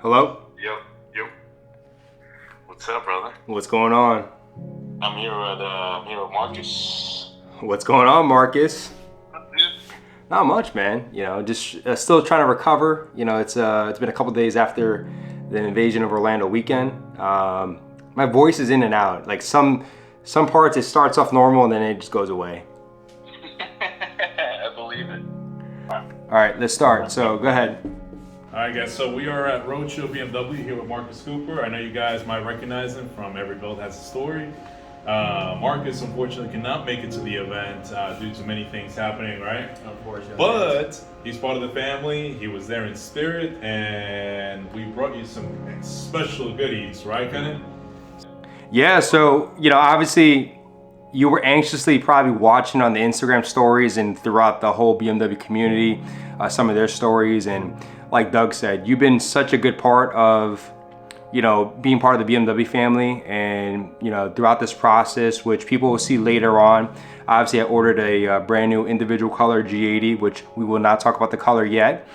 Hello? Yep. What's up, brother? What's going on? I'm here with Marcus. What's going on, Marcus? Not much, man. You know, just still trying to recover. You know, it's been a couple days after the invasion of Orlando weekend. My voice is in and out. Like some parts it starts off normal and then it just goes away. I believe it. All right, let's start. So go ahead. All right, guys, so we are at Roadshow BMW here with Marcus Cooper. I know you guys might recognize him from Every Build Has a Story. Marcus unfortunately cannot make it to the event due to many things happening, right? Unfortunately. But he's part of the family. He was there in spirit, and we brought you some special goodies, right, Kenan? Yeah, so, you know, obviously you were anxiously probably watching on the Instagram stories and throughout the whole BMW community, some of their stories. And like Doug said, you've been such a good part of, you know, being part of the BMW family and, you know, throughout this process, which people will see later on. Obviously, I ordered a brand new individual color G80, which we will not talk about the color yet.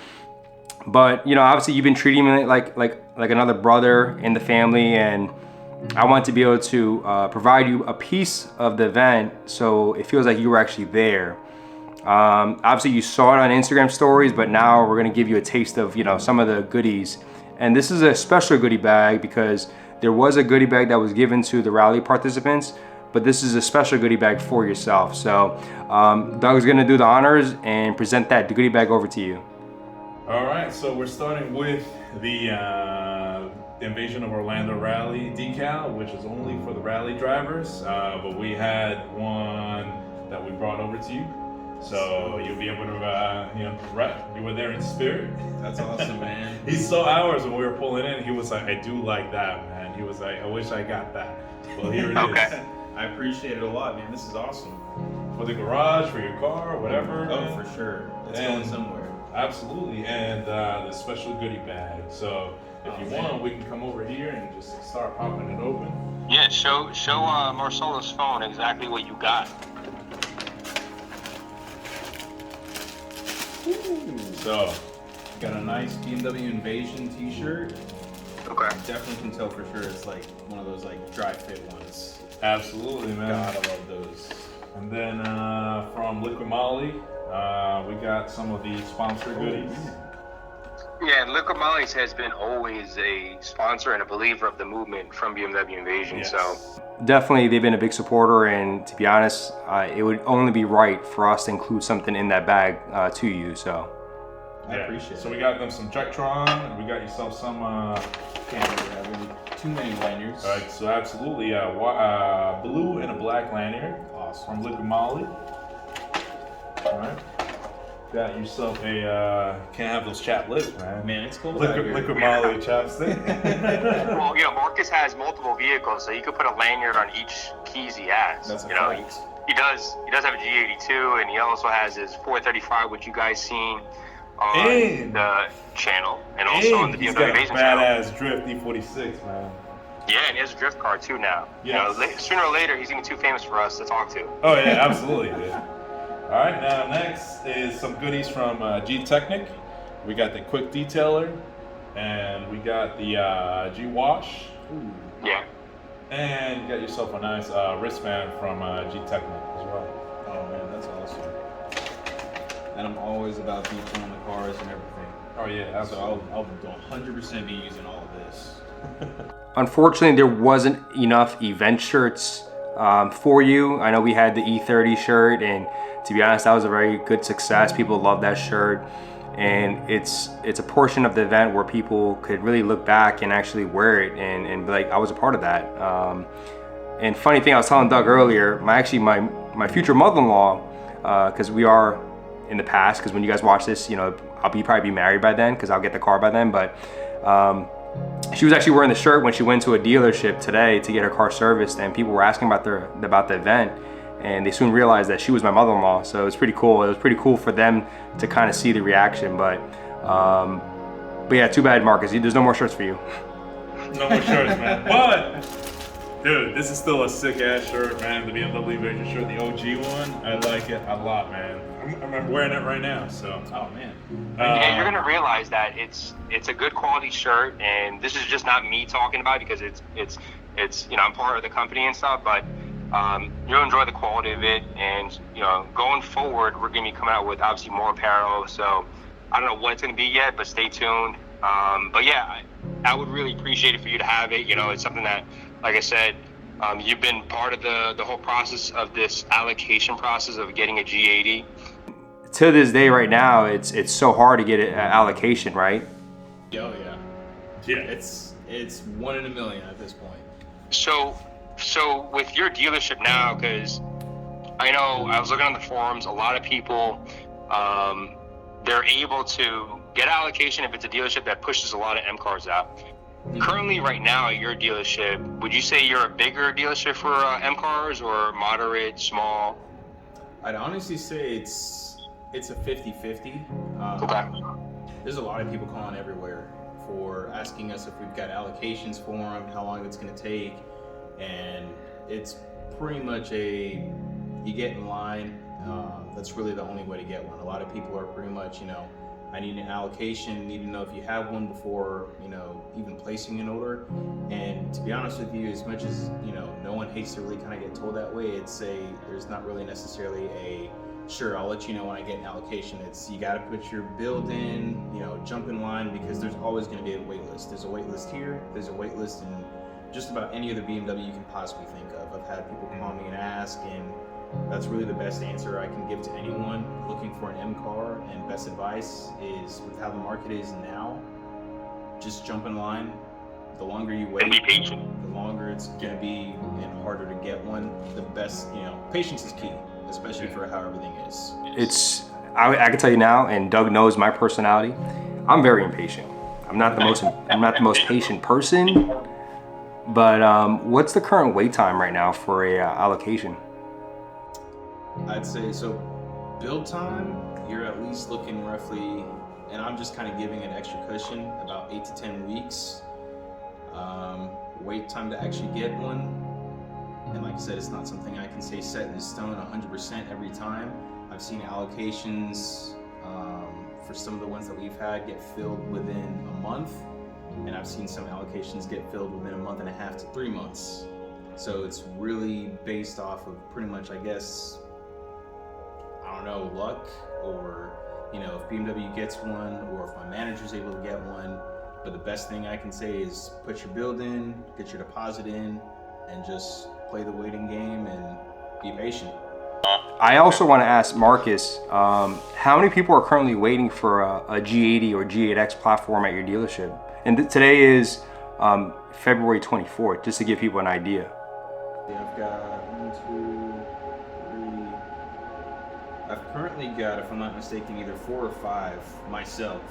But, you know, obviously you've been treating me like another brother in the family, and I want to be able to provide you a piece of the event so it feels like you were actually there. Obviously you saw it on Instagram stories, but now we're gonna give you a taste of, you know, some of the goodies. And this is a special goodie bag because there was a goodie bag that was given to the rally participants, but this is a special goodie bag for yourself. So Doug's gonna do the honors and present that goodie bag over to you. All right, so we're starting with the Invasion of Orlando Rally decal, which is only for the rally drivers, but we had one that we brought over to you. So you'll be able to, you know, you were there in spirit. That's awesome, man. He saw ours when we were pulling in. He was like, I do like that, man. He was like, I wish I got that. Well, here it is. I appreciate it a lot, man. This is awesome. For the garage, for your car, whatever. Oh, man. for sure. It's And- going somewhere. Absolutely, and the special goodie bag. So if you want, we can come over here and just start popping it open. Yeah, show Marcelo's phone exactly what you got. So, Got a nice BMW Invasion t-shirt. Okay. Definitely can tell for sure it's like one of those like dry fit ones. absolutely, man. God, I love those. And then from Liquid Molly, we got some of the sponsor goodies. Yeah, and Liquid Molly's has been always a sponsor and a believer of the movement from BMW Invasion. Yes. So Definitely, they've been a big supporter, and to be honest, it would only be right for us to include something in that bag to you. So, I appreciate it. So we got them some Jectron. We got yourself some. Can't really have any too many lanyards. All right, so absolutely, blue and a black lanyard. Awesome. From Liquid Molly. All right. Got yourself a, can't have those chapped lips, man. Man, it's cold out here. Liquid Molly chapstick. well, you know, Marcus has multiple vehicles, so you could put a lanyard on each keys he has. That's a you know, fact. he does have a G82, and he also has his 435, which you guys seen on And- the channel, and also on the he's BMW got a Invasion channel. badass Drift E46, man. Yeah, and he has a drift car too now. Yes. You know, sooner or later, he's gonna be too famous for us to talk to. Oh yeah, absolutely, dude. All right, now next is some goodies from G-Technic. We got the quick detailer, and we got the G-Wash, Yeah. and you got yourself a nice wristband from G-Technic as well. Oh man, that's awesome. And I'm always about detailing the cars and everything. Oh yeah, absolutely. So I'll 100% be using all of this. unfortunately, there wasn't enough event shirts for you. I know we had the E30 shirt, and to be honest, that was a very good success. People love that shirt, and it's a portion of the event where people could really look back and actually wear it and be like, I was a part of that. And funny thing, I was telling Doug earlier, my future mother-in-law, because we are in the past, because when you guys watch this, you know, I'll probably be married by then, because I'll get the car by then, but she was actually wearing the shirt when she went to a dealership today to get her car serviced, and people were asking about the event, and they soon realized that she was my mother-in-law. So it was pretty cool. It was pretty cool for them to kind of see the reaction. But yeah, too bad, Marcus. There's no more shirts for you. No more shirts, man. But Dude, this is still a sick ass shirt, man. The BMW Vision shirt, the OG one. I like it a lot, man. I'm wearing it right now, so. Oh man. Yeah, you're gonna realize that it's a good quality shirt, and this is just not me talking about it because it's I'm part of the company and stuff, but you'll enjoy the quality of it, and going forward we're gonna be coming out with obviously more apparel. So I don't know what it's gonna be yet, but stay tuned. But yeah, I would really appreciate it for you to have it. It's something that, like I said, you've been part of the whole process of this allocation process of getting a G80. To this day, right now, it's so hard to get an allocation, right? Oh yeah. Yeah. It's 1 in a million at this point. So with your dealership now, because I know I was looking on the forums, a lot of people, they're able to get allocation if it's a dealership that pushes a lot of M cars out. Currently, right now at your dealership, would you say you're a bigger dealership for M cars or moderate, small? I'd honestly say it's a 50-50. Okay. There's a lot of people calling everywhere for asking us if we've got allocations for them, how long it's going to take, and it's pretty much you get in line. That's really the only way to get one. A lot of people are pretty much, I need an allocation, need to know if you have one before, even placing an order. And to be honest with you, as much as, no one hates to really kind of get told that way, there's not really necessarily a, sure, I'll let you know when I get an allocation. It's, you got to put your build in, jump in line, because there's always going to be a wait list. There's a wait list here, there's a wait list in just about any other BMW you can possibly think of. I've had people call me and ask, and that's really the best answer I can give to anyone looking for an M car. And best advice is, with how the market is now, just jump in line. The longer you wait, And be patient. the longer it's going to be and harder to get one. The best, patience is key, especially for how everything is. I can tell you now, and Doug knows my personality. I'm very impatient. I'm not the most patient person. But what's the current wait time right now for a allocation? I'd say, so build time, you're at least looking roughly, and I'm just kind of giving an extra cushion, about 8 to 10 weeks. Wait time to actually get one. And like I said, it's not something I can say set in stone 100% every time. I've seen allocations for some of the ones that we've had get filled within a month. And I've seen some allocations get filled within a month and a half to 3 months. So it's really based off of pretty much, I guess, I don't know, luck, or, if BMW gets one, or if my manager's able to get one. But the best thing I can say is put your build in, get your deposit in, and just play the waiting game and be patient. I also want to ask Marcus, how many people are currently waiting for a G80 or G8X platform at your dealership? And today is February 24th, just to give people an idea. Yeah, I've got 1, 2, 3. I've currently got, if I'm not mistaken, either 4 or 5 myself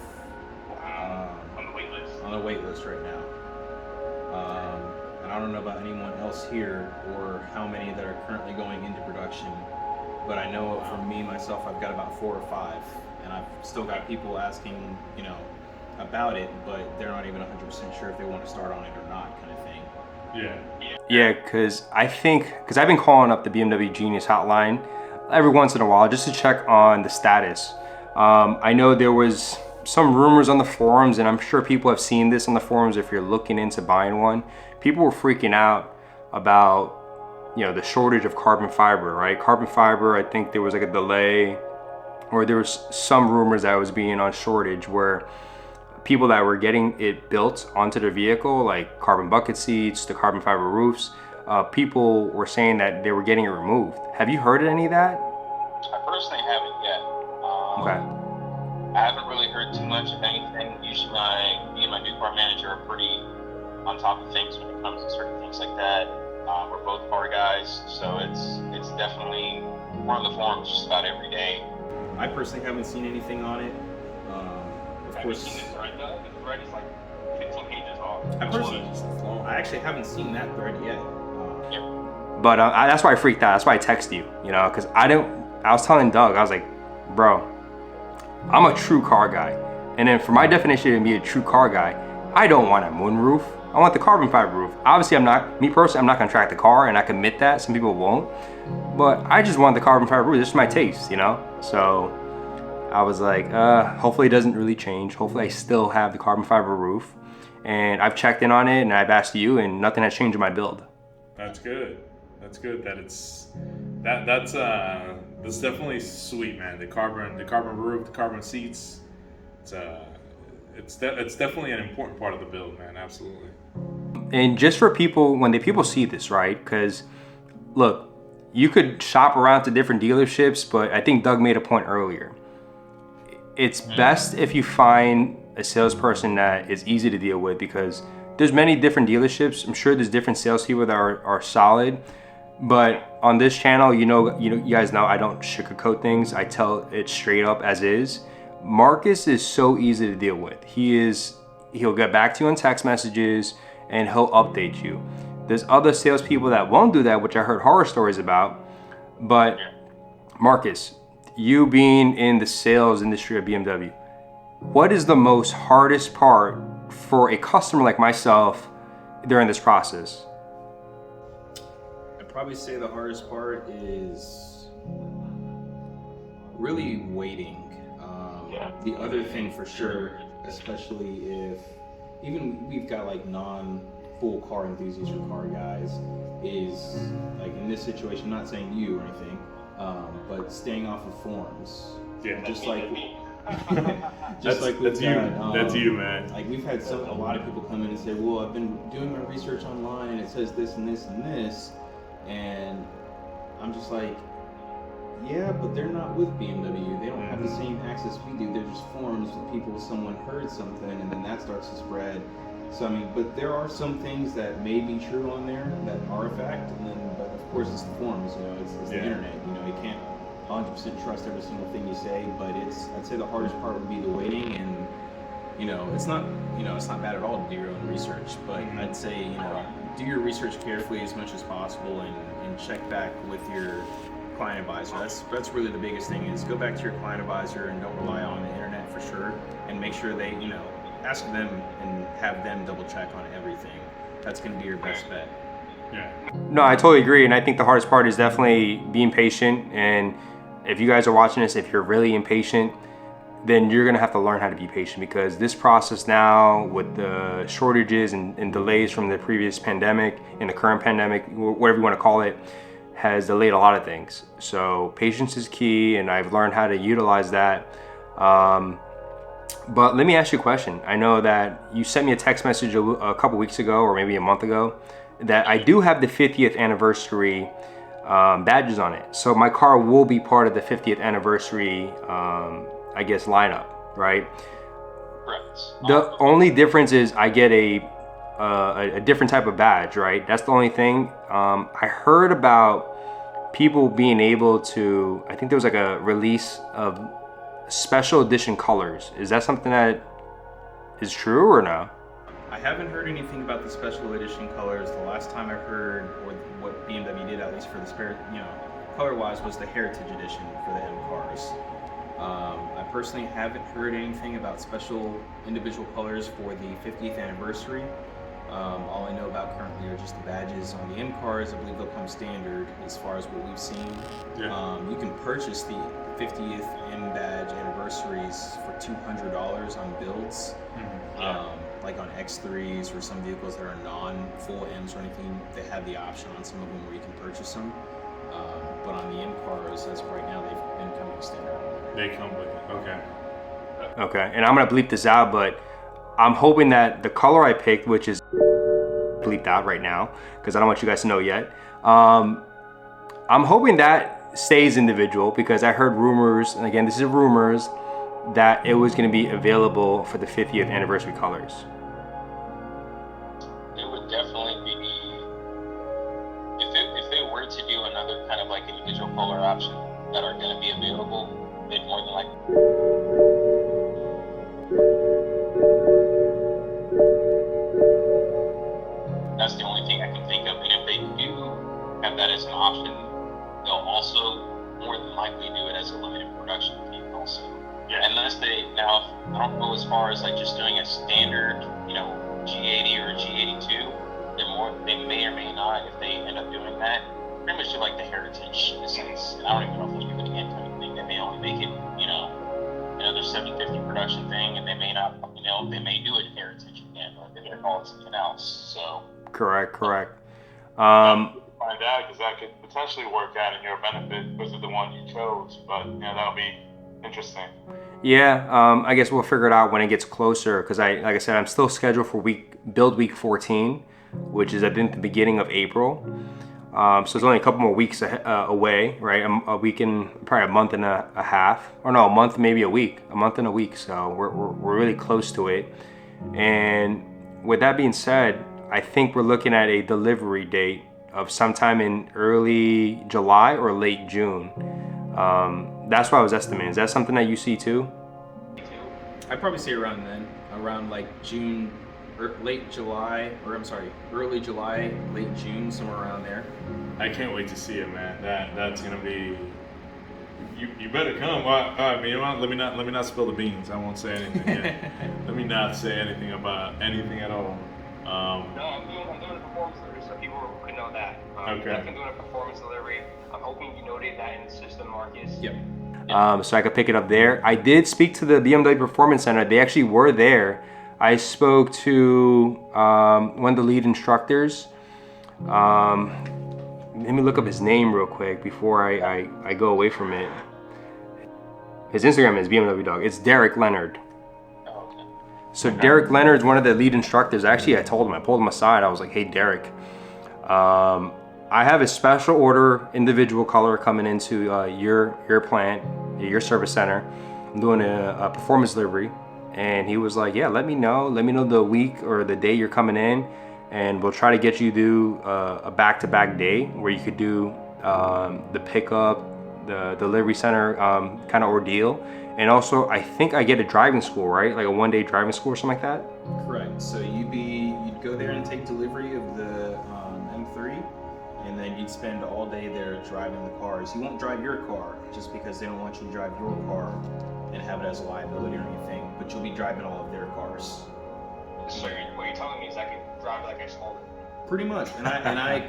on the wait list right now. And I don't know about anyone else here or how many that are currently going into production, but I know for me, myself, I've got about 4 or 5, and I've still got people asking, about it, but they're not even 100% sure if they want to start on it or not, kind of thing. Yeah, because I've been calling up the BMW Genius hotline every once in a while just to check on the status. I know there was some rumors on the forums, and I'm sure people have seen this on the forums if you're looking into buying one. People were freaking out about, the shortage of carbon fiber, right? Carbon fiber, I think there was like a delay, or there was some rumors that it was being on shortage, where people that were getting it built onto their vehicle, like carbon bucket seats, the carbon fiber roofs, people were saying that they were getting it removed. Have you heard of any of that? I personally haven't yet. Okay. I haven't really heard too much of anything. Usually me and my new car manager are pretty on top of things when it comes to certain things like that. We're both car guys, so it's definitely, we're on the forums just about every day. I personally haven't seen anything on it. Of course, Have you seen the thread though? The thread is like 15 pages long. I actually haven't seen that thread yet. But that's why I freaked out. That's why I texted you, because I was telling Doug, I was like, bro, I'm a true car guy. And then for my definition of being a true car guy, I don't want a moonroof. I want the carbon fiber roof. Obviously, me personally, I'm not gonna track the car, and I can admit that. Some people won't. But I just want the carbon fiber roof. This is my taste, you know? So I was like, hopefully it doesn't really change. Hopefully I still have the carbon fiber roof. And I've checked in on it, and I've asked you, and nothing has changed in my build. That's good. That's good. That's definitely sweet, man. The carbon roof, the carbon seats. It's definitely an important part of the build, man. Absolutely. And just for people, when people see this, right? Because look, you could shop around to different dealerships, but I think Doug made a point earlier. It's best if you find a salesperson that is easy to deal with, because there's many different dealerships. I'm sure there's different salespeople that are solid, but on this channel, you guys know I don't sugarcoat things. I tell it straight up as is. Marcus is so easy to deal with. He'll get back to you on text messages, and he'll update you. There's other salespeople that won't do that, which I heard horror stories about. But Marcus, you being in the sales industry of BMW, what is the most hardest part for a customer like myself during this process? I'd probably say the hardest part is really waiting. The other thing for sure, especially if even we've got like non-full car enthusiasts or car guys, is like in this situation, not saying you or anything, but staying off of forums. Yeah. Just like that's you, man. Like we've had a lot of people come in and say, well, I've been doing my research online and it says this and this and this, and I'm just like, yeah, but they're not with BMW. They don't have the same access we do. They're just forums with people. Someone heard something, and then that starts to spread. So I mean, but there are some things that may be true on there that are a fact, and then, but of course, it's the forums. It's the internet. You can't 100% trust every single thing you say. But I'd say the hardest part would be the waiting, and it's not bad at all to do your own research. But I'd say do your research carefully as much as possible, and check back with your client advisor. That's really the biggest thing, is go back to your client advisor and don't rely on the internet for sure, and make sure they ask them and have them double check on everything. That's going to be your best bet. Yeah. No, I totally agree, and I think the hardest part is definitely being patient. And if you guys are watching this, if you're really impatient, then you're gonna have to learn how to be patient, because this process now, with the shortages and delays from the previous pandemic and the current pandemic, whatever you want to call it, has delayed a lot of things. So patience is key, and I've learned how to utilize that. But let me ask you a question. I know that you sent me a text message a couple weeks ago, or maybe a month ago, that I do have the 50th anniversary badges on it. So my car will be part of the 50th anniversary, I guess, lineup, right? Right. The only difference is I get a different type of badge, right? That's the only thing. I heard about people being able to, I think there was like a release of special edition colors. Is that something that is true or no? I haven't heard anything about the special edition colors. The last time I heard, or what BMW did, at least for the spare, color-wise, was the Heritage Edition for the M cars. I personally haven't heard anything about special individual colors for the 50th anniversary. All I know about currently are just the badges on the M cars. I believe they'll come standard as far as what we've seen. Yeah. You can purchase the 50th M badge anniversaries for $200 on builds. Like on X3s or some vehicles that are non-full M's or anything, they have the option on some of them where you can purchase them. But on the M cars, as of right now, they've been coming standard. They come with it. Okay. Okay, and I'm gonna bleep this out, but I'm hoping that the color I picked, which is bleeped out right now, because I don't want you guys to know yet. I'm hoping that stays individual, because I heard rumors, and again, this is rumors, that it was gonna be available for the 50th anniversary colors. It would definitely be, if they were to do another kind of like individual color option that are going to be available, they'd more than likely. That's the only thing I can think of. And if they do have that as an option, they'll also more than likely do it as a limited production thing also. Yeah. Unless they, now, I don't go as far as like just doing a standard, G80 or G82, they may or may not, if they end up doing that, pretty much do like the heritage in a sense. And I don't even know if those people can type thing. They may only make it, another 70/50 production thing, and they may not, they may do it heritage again, or they're gonna call it something else. So Correct. Find out, because that could potentially work out in your benefit because of the one you chose. But that'll be interesting. Yeah, I guess we'll figure it out when it gets closer, because like I said, I'm still scheduled for build week 14, which is I think the beginning of April. So it's only a couple more weeks away, right? A week and probably a month and a half, or no, a month, maybe a month and a week. So we're really close to it. And with that being said, I think we're looking at a delivery date of sometime in early July or late June. That's what I was estimating. Is that something that you see too? I'd probably say around then, around like June, or late July, or I'm sorry, early July, late June, somewhere around there. I can't wait to see it, man. That's gonna be. You better come. Let me not spill the beans. I won't say anything yet. Let me not say anything about anything at all. No, I'm doing a performance delivery, so people could know that. Okay. I'm doing a performance delivery. I'm hoping you noted that in the system, Marcus. Yep. So I could pick it up there. I did speak to the BMW Performance Center. They actually were there. I spoke to one of the lead instructors. Let me look up his name real quick before I go away from it. His Instagram is BMW Dog. It's Derek Leonard. Oh, okay. So Derek Leonard's one of the lead instructors. Actually, I pulled him aside. I was like, hey, Derek, I have a special order individual color coming into your plant, your service center. I'm doing a performance delivery. And he was like, yeah, let me know the week or the day you're coming in, and we'll try to get you to do a back-to-back day where you could do the pickup, the delivery center kind of ordeal. And also, I think I get a driving school, right? Like a one-day driving school or something like that? Correct. So you'd go there and take delivery of the M3, and then you'd spend all day there driving the cars. You won't drive your car just because they don't want you to drive your car and have it as a liability or anything, but you'll be driving all of their cars. So what you're telling me is I could drive like I stole it. Pretty much. And I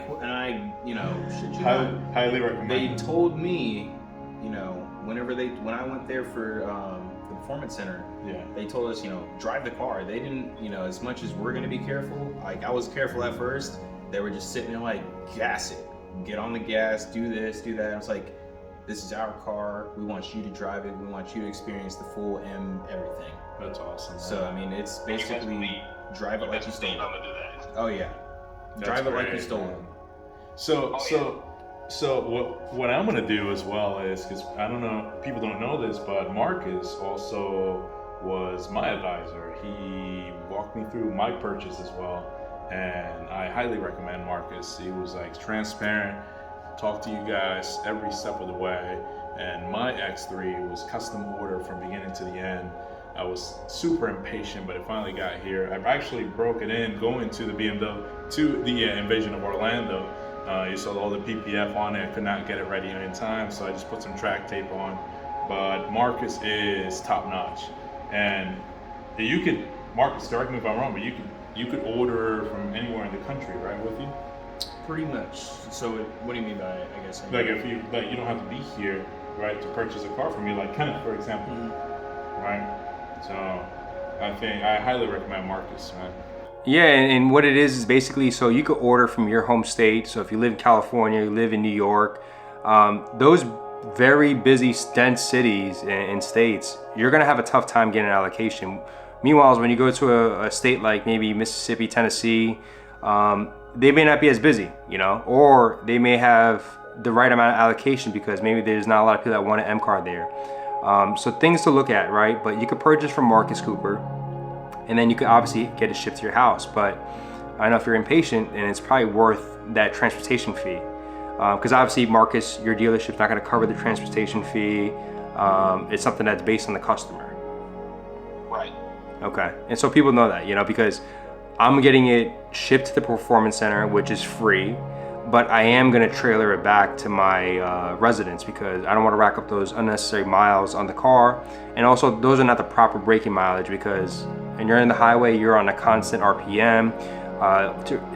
shit you not, Highly recommend. they told me, when I went there for the performance center, Yeah. they told us, drive the car. They didn't, as much as we're gonna be careful, like I was careful at first, they were just sitting there like, gas it, get on the gas, do this, do that. I was like, this is our car. We want you to drive it. We want you to experience the full everything. That's awesome. So I mean, it's basically drive it like you stole it. I'm gonna do that. Oh yeah, drive it like you stole it. So what I'm gonna do as well is, because I don't know, people don't know this, but Marcus also was my advisor. He walked me through my purchase as well, and I highly recommend Marcus. He was like transparent, talked to you guys every step of the way, and my X3 was custom ordered from beginning to the end. I was super impatient, but it finally got here. I actually broke it in going to the BMW, to the Invasion of Orlando. You saw all the PPF on it. I could not get it ready in time, so I just put some track tape on. But Marcus is top notch, and you could, Marcus, correct me if I'm wrong, but you could order from anywhere in the country, right, with you? Pretty much. So what do you mean by it, I guess? Like if you don't have to be here, right, to purchase a car from you, like Kenneth, for example, right? So I highly recommend Marcus, man. Yeah, and what it is basically, so you could order from your home state. So if you live in California, you live in New York, those very busy, dense cities and states, you're gonna have a tough time getting an allocation. Meanwhile, when you go to a state like maybe Mississippi, Tennessee, they may not be as busy, or they may have the right amount of allocation because maybe there's not a lot of people that want an M car there. So things to look at, right? But you could purchase from Marcus Cooper, and then you could obviously get it shipped to your house. But I know if you're impatient, and it's probably worth that transportation fee. Because obviously, Marcus, your dealership's not gonna cover the transportation fee. It's something that's based on the customer. Right. Okay, and so people know that, because I'm getting it shipped to the performance center, which is free, but I am gonna trailer it back to my residence because I don't wanna rack up those unnecessary miles on the car. And also, those are not the proper braking mileage because and you're in the highway, you're on a constant RPM.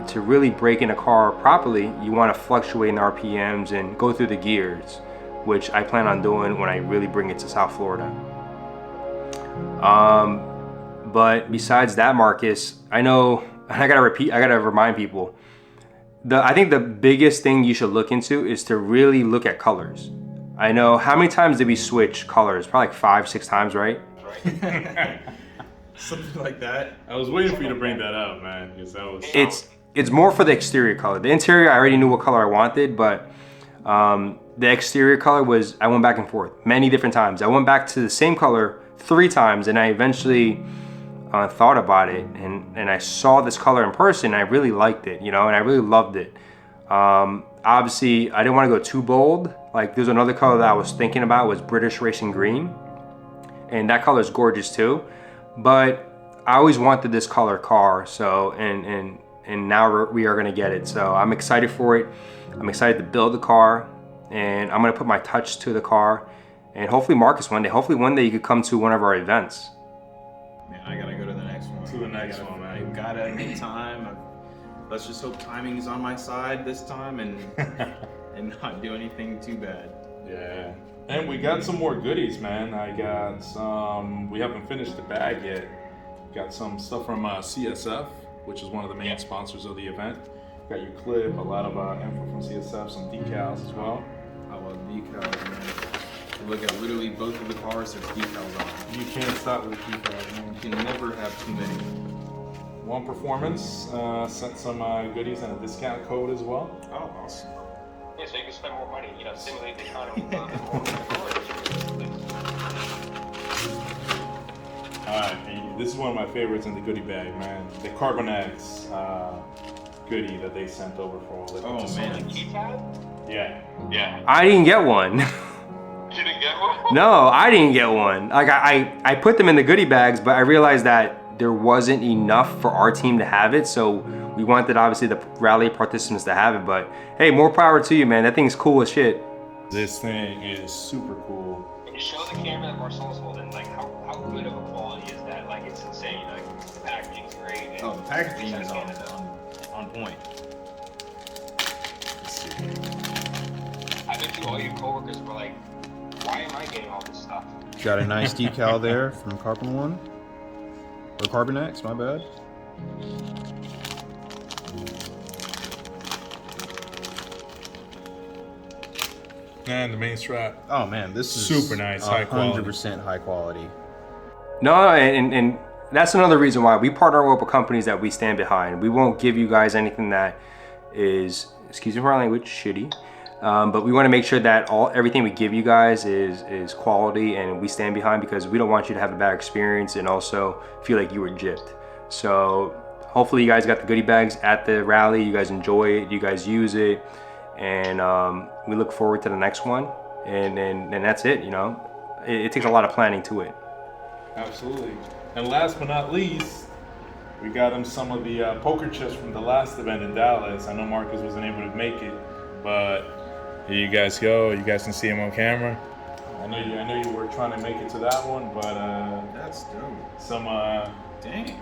To really break in a car properly, you want to fluctuate in the RPMs and go through the gears, which I plan on doing when I really bring it to South Florida. But besides that, Marcus, I know, and I gotta remind people, I think the biggest thing you should look into is to really look at colors. I know, how many times did we switch colors? Probably like 5-6 times, right? Something like that. I was waiting for you to bring that up, man, because that was. It's more for the exterior color. The interior, I already knew what color I wanted, but the exterior color was, I went back and forth many different times. I went back to the same color 3 times, and I eventually thought about it, and I saw this color in person. And I really liked it, and I really loved it. Obviously, I didn't want to go too bold. Like, there's another color that I was thinking about was British Racing Green, and that color is gorgeous too. But I always wanted this color car, so and now we are gonna get it. So I'm excited for it. I'm excited to build the car, and I'm gonna put my touch to the car. And hopefully, Marcus, hopefully one day you could come to one of our events. Man, I gotta go to the next one. To the next one, man. I gotta make time. Let's just hope timing is on my side this time and not do anything too bad. Yeah. And we got some more goodies, man. I got some, we haven't finished the bag yet. Got some stuff from CSF, which is one of the main sponsors of the event. Got your clip, a lot of info from CSF, some decals as well. I love decals, man. Look at literally both of the cars, there's decals on. You can't stop with decals, man. You can never have too many. One Performance sent some goodies and a discount code as well. Oh, awesome. Yeah, so you can spend more money, stimulate the economy. Alright, this is one of my favorites in the goodie bag, man. The Carbon X goodie that they sent over for all the Yeah. I didn't get one. You didn't get one? No, I didn't get one. Like I put them in the goodie bags, but I realized that there wasn't enough for our team to have it, so we wanted obviously the rally participants to have it. But hey, more power to you, man. That thing's cool as shit. This thing is super cool. Can you show the camera that Marcel's holding, like how good of a quality is that? Like, it's insane. Like, the packaging's great. And Oh, the packaging is on point. Let's see. I bet you all your coworkers were like, why am I getting all this stuff? Got a nice decal there from Carbon One. Or Carbon X, my bad. And the main strap. Oh man, this is Super nice, high quality. 100% high quality. No, and that's another reason why we partner with companies that we stand behind. We won't give you guys anything that is, excuse me for our language, shitty. But we want to make sure that everything we give you guys is quality, and we stand behind, because we don't want you to have a bad experience and also feel like you were gypped. So hopefully you guys got the goodie bags at the rally. You guys enjoy it. You guys use it, and we look forward to the next one. And that's it. It takes a lot of planning to it. Absolutely. And last but not least, we got him some of the poker chips from the last event in Dallas. I know Marcus wasn't able to make it, but here you guys go. You guys can see him on camera. I know you were trying to make it to that one, but That's dope. some Dang.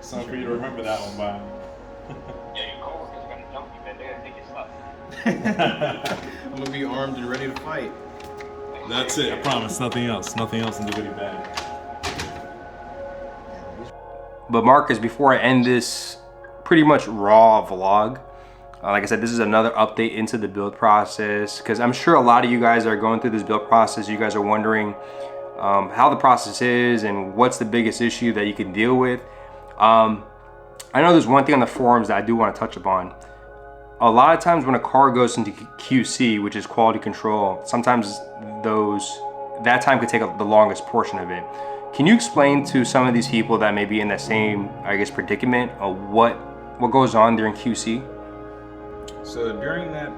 something for you to remember that one by. Yeah, your coworkers are gonna dump you, man. They're gonna take your stuff. I'm gonna be armed and ready to fight. That's it. I promise. Nothing else. Nothing else in the goodie bag. But Marcus, before I end this pretty much raw vlog, like I said, this is another update into the build process, because I'm sure a lot of you guys are going through this build process. You guys are wondering how the process is and what's the biggest issue that you can deal with. I know there's one thing on the forums that I do want to touch upon. A lot of times when a car goes into QC, which is quality control, sometimes that time could take the longest portion of it. Can you explain to some of these people that may be in that same, I guess, predicament of what goes on during QC? So during that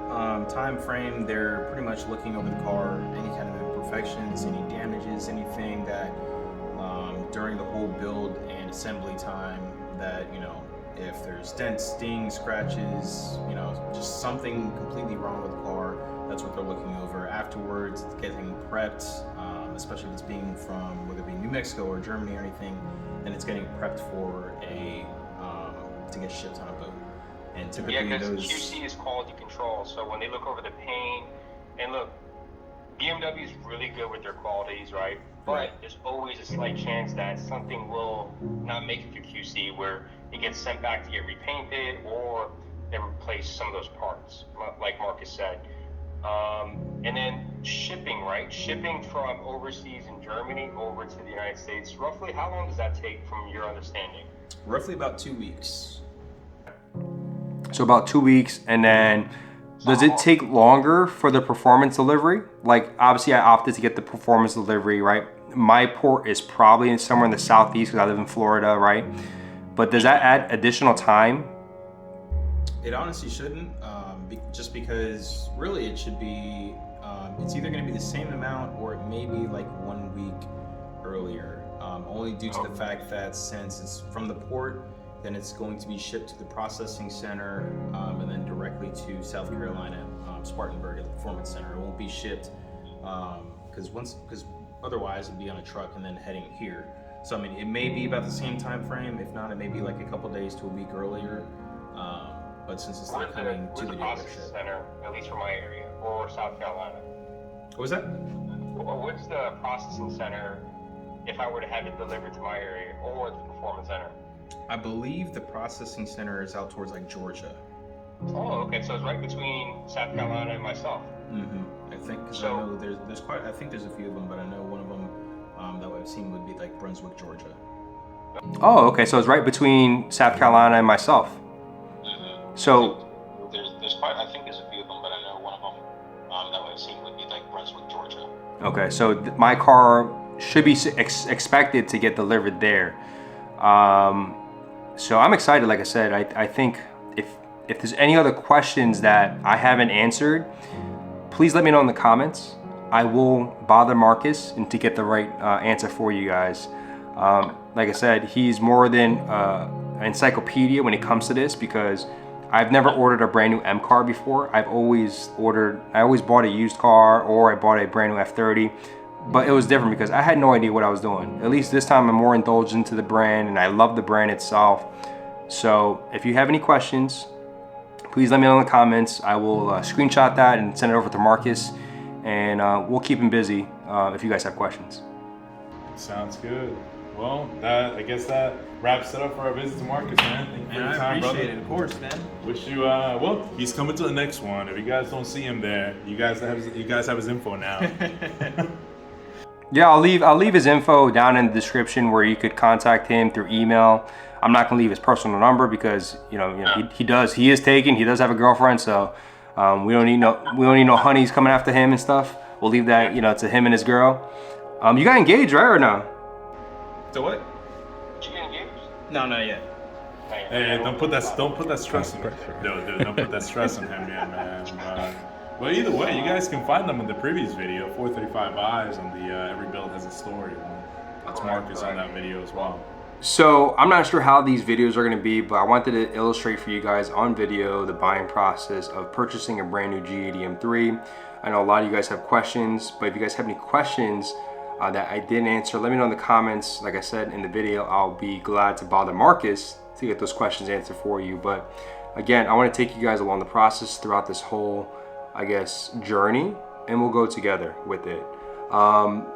time frame, they're pretty much looking over the car, any kind of imperfections, any damages, anything that during the whole build and assembly time that, if there's dents, stings, scratches, just something completely wrong with the car, that's what they're looking over. Afterwards, it's getting prepped, especially if it's being from whether it be New Mexico or Germany or anything, then it's getting prepped for a to get shipped on a boat. And typically Yeah, because those QC is quality control. So when they look over the paint, and look, BMW is really good with their qualities, right? But there's always a slight chance that something will not make it through QC, where it gets sent back to get repainted, or they replace some of those parts, like Marcus said. And then shipping, right? Shipping from overseas in Germany over to the United States, roughly how long does that take from your understanding? roughly about 2 weeks. So about 2 weeks, and then does it take longer for the performance delivery? Like, obviously I opted to get the performance delivery, right? My port is probably somewhere in the southeast because I live in Florida, right? But does that add additional time? It honestly shouldn't, just because really it should be, it's either going to be the same amount or it may be like 1 week earlier, only due to the fact that since it's from the port, then it's going to be shipped to the processing center and then directly to South Carolina, Spartanburg at the Performance Center. It won't be shipped because otherwise it'd be on a truck and then heading here. So I mean, it may be about the same time frame. If not, it may be like a couple days to a week earlier. But since it's not coming to the processing dealership, center, at least for my area, or South Carolina. what was that? Or what's the processing center if I were to have it delivered to my area, or the performance center? I believe the processing center is out towards like Georgia. Oh, okay. So it's right between South Carolina and myself. I think because So- I know there's quite. I think there's a few of them, but I know one of them that I've seen would be like Brunswick, Georgia. Oh, okay, so it's right between South Carolina and myself. So, There's quite. I think there's a few of them, but I know one of them that I've seen would be like Brunswick, Georgia. okay, so my car should be expected to get delivered there. So I'm excited. Like I said, I think if there's any other questions that I haven't answered, please let me know in the comments. I will bother Marcus and to get the right answer for you guys. Like I said, he's more than an encyclopedia when it comes to this, because I've never ordered a brand new M car before. I always bought a used car, or I bought a brand new F30. But it was different because I had no idea what I was doing. At least this time I'm more indulged into the brand, and I love the brand itself. So if you have any questions, please let me know in the comments. I will screenshot that and send it over to Marcus, and we'll keep him busy if you guys have questions. Sounds good. Well, I guess that wraps it up for our visit to Marcus, man. Thank you for your time, brother. it, of course, man. Wish you well. He's coming to the next one. If you guys don't see him there, you guys have his info now. Yeah, I'll leave his info down in the description where you could contact him through email. I'm not gonna leave his personal number because he is taken. He does have a girlfriend, so we don't need no honeys coming after him and stuff. We'll leave that to him and his girl. You got engaged, right, or no? So what? Did you get engaged? No, not yet. Hey, don't put that stress on him. Dude, don't put that stress on him, man. But either way, you guys can find them in the previous video, 435 Eyes on the Every Build Has a Story. That's Marcus on that video as well. So I'm not sure how these videos are going to be, but I wanted to illustrate for you guys on video the buying process of purchasing a brand new G80 M3. I know a lot of you guys have questions, but if you guys have any questions that I didn't answer, let me know in the comments. Like I said in the video, I'll be glad to bother Marcus to get those questions answered for you. But again, I want to take you guys along the process throughout this whole, I guess, journey, and we'll go together with it.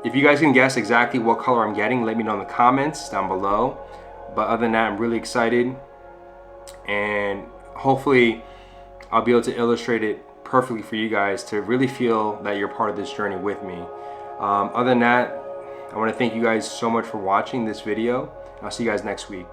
If you guys can guess exactly what color I'm getting, let me know in the comments down below. But other than that, I'm really excited, and hopefully I'll be able to illustrate it perfectly for you guys to really feel that you're part of this journey with me. Other than that, I want to thank you guys so much for watching this video. I'll see you guys next week.